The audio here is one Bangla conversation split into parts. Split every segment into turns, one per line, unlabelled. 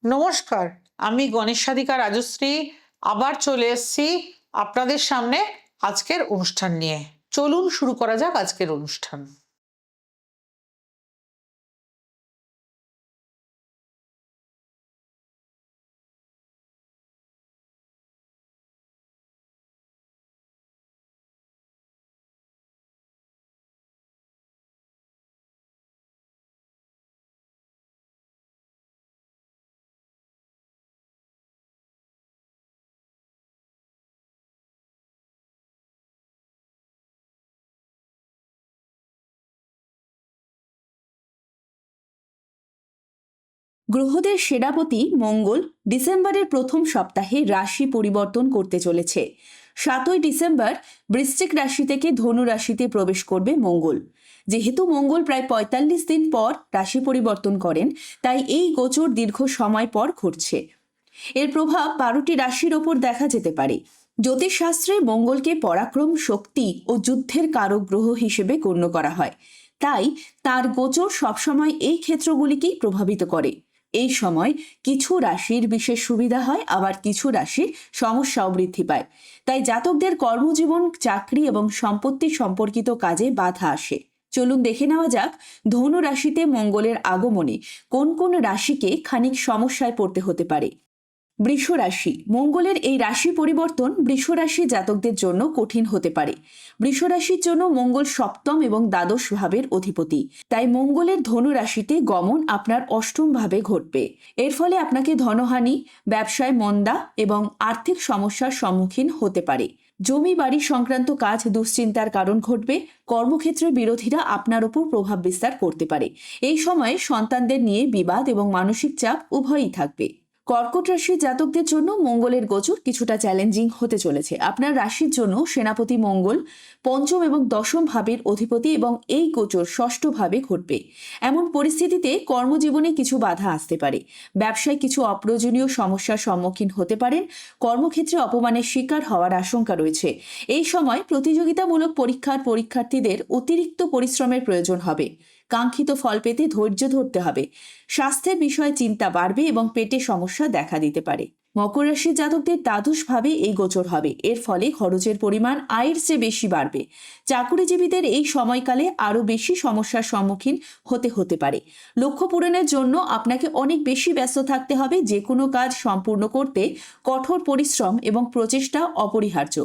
নমস্কার, আমি গণেশ সাধিকা রাজশ্রী আবার চলে এসেছি আপনাদের সামনে আজকের অনুষ্ঠান নিয়ে। চলুন শুরু করা যাক আজকের অনুষ্ঠান।
গ্রহদের সেনাপতি মঙ্গল ডিসেম্বরের প্রথম সপ্তাহে রাশি পরিবর্তন করতে চলেছে। 7ই ডিসেম্বর বৃশ্চিক রাশি থেকে ধনু রাশিতে প্রবেশ করবে মঙ্গল। যেহেতু মঙ্গল প্রায় 45 দিন পর রাশি পরিবর্তন করেন, তাই এই গোচর দীর্ঘ সময় পর ঘটছে। এর প্রভাব 12টি রাশির ওপর দেখা যেতে পারে। জ্যোতিষশাস্ত্রে মঙ্গলকে পরাক্রম, শক্তি ও যুদ্ধের কারক গ্রহ হিসেবে গণ্য করা হয়। তাই তার গোচর সবসময় এই ক্ষেত্রগুলিকেই প্রভাবিত করে। এই সময় কিছু রাশির বিশেষ সুবিধা হয়, আবার কিছু রাশির সমস্যাও বৃদ্ধি পায়। তাই জাতকদের কর্মজীবন, চাকরি এবং সম্পত্তি সম্পর্কিত কাজে বাধা আসে। চলুন দেখে নেওয়া যাক ধনু রাশিতে মঙ্গলের আগমনে কোন কোন রাশিকে খানিক সমস্যায় পড়তে হতে পারে। বৃষ রাশি। মঙ্গলের এই রাশি পরিবর্তন বৃষ রাশি জাতকদের জন্য কঠিন হতে পারে। বৃষ রাশির জন্য মঙ্গল সপ্তম এবং দ্বাদশ ভাবের অধিপতি, তাই মঙ্গলের ধনু রাশিতে গমন আপনার অষ্টম ভাবে ঘটবে। এর ফলে আপনাকে ধনহানি, ব্যবসায় মন্দা এবং আর্থিক সমস্যার সম্মুখীন হতে পারে। জমি বাড়ি সংক্রান্ত কাজ দুশ্চিন্তার কারণ ঘটবে। কর্মক্ষেত্রে বিরোধীরা আপনার উপর প্রভাব বিস্তার করতে পারে। এই সময়ে সন্তানদের নিয়ে বিবাদ এবং মানসিক চাপ উভয়ই থাকবে। কর্কট রাশির জাতকদের জন্য মঙ্গলের গোচর কিছুটা চ্যালেঞ্জিং হতে চলেছে। আপনার রাশির জন্য সেনাপতি মঙ্গল পঞ্চম এবং দশম ভাবের অধিপতি এবং এই গোচর ষষ্ঠ ভাবে ঘটবে। এমন পরিস্থিতিতে কর্মজীবনে কিছু বাধা আসতে পারে। ব্যবসায় কিছু অপ্রয়োজনীয় সমস্যার সম্মুখীন হতে পারেন। কর্মক্ষেত্রে অপমানের শিকার হওয়ার আশঙ্কা রয়েছে। এই সময় প্রতিযোগিতামূলক পরীক্ষার পরীক্ষার্থীদের অতিরিক্ত পরিশ্রমের প্রয়োজন হবে। কাঙ্ক্ষিত ফল পেতে ধৈর্য ধরতে হবে। স্বাস্থ্যের বিষয়ে চিন্তা বাড়বে এবং পেটে সমস্যা দেখা দিতে পারে। মকর রাশির জাতকদের দ্বাদশভাবে এই গোচর হবে। এর ফলে খরচের পরিমাণ আয়ের চেয়ে বেশি বাড়বে। চাকুরিজীবীদের এই সময়কালে আরও বেশি সমস্যার সম্মুখীন হতে পারে। লক্ষ্য পূরণের জন্য আপনাকে অনেক বেশি ব্যস্ত থাকতে হবে। যে কোনো কাজ সম্পূর্ণ করতে কঠোর পরিশ্রম এবং প্রচেষ্টা অপরিহার্য।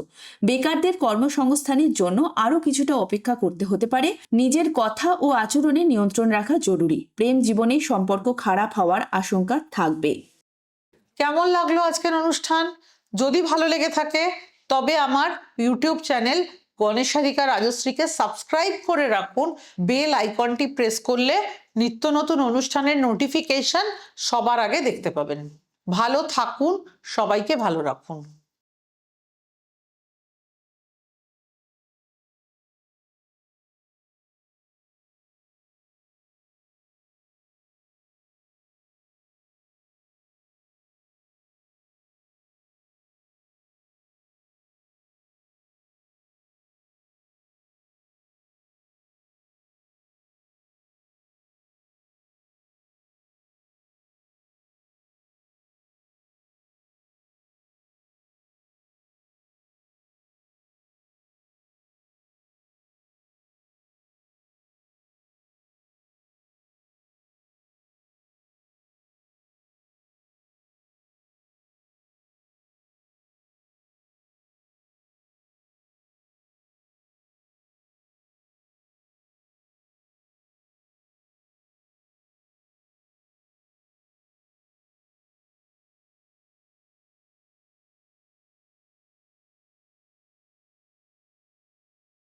বেকারদের কর্মসংস্থানের জন্য আরও কিছুটা অপেক্ষা করতে হতে পারে। নিজের কথা ও আচরণে নিয়ন্ত্রণ রাখা জরুরি। প্রেম জীবনে সম্পর্ক খারাপ হওয়ার আশঙ্কা থাকবে।
কেমন লাগলো আজকের অনুষ্ঠান? যদি ভালো লেগে থাকে তবে আমার ইউটিউব চ্যানেল গণেশ সাধিকা রাজশ্রীকে সাবস্ক্রাইব করে রাখুন। বেল আইকনটি প্রেস করলে নিত্য নতুন অনুষ্ঠানের নোটিফিকেশন সবার আগে দেখতে পাবেন। ভালো থাকুন, সবাইকে ভালো রাখুন।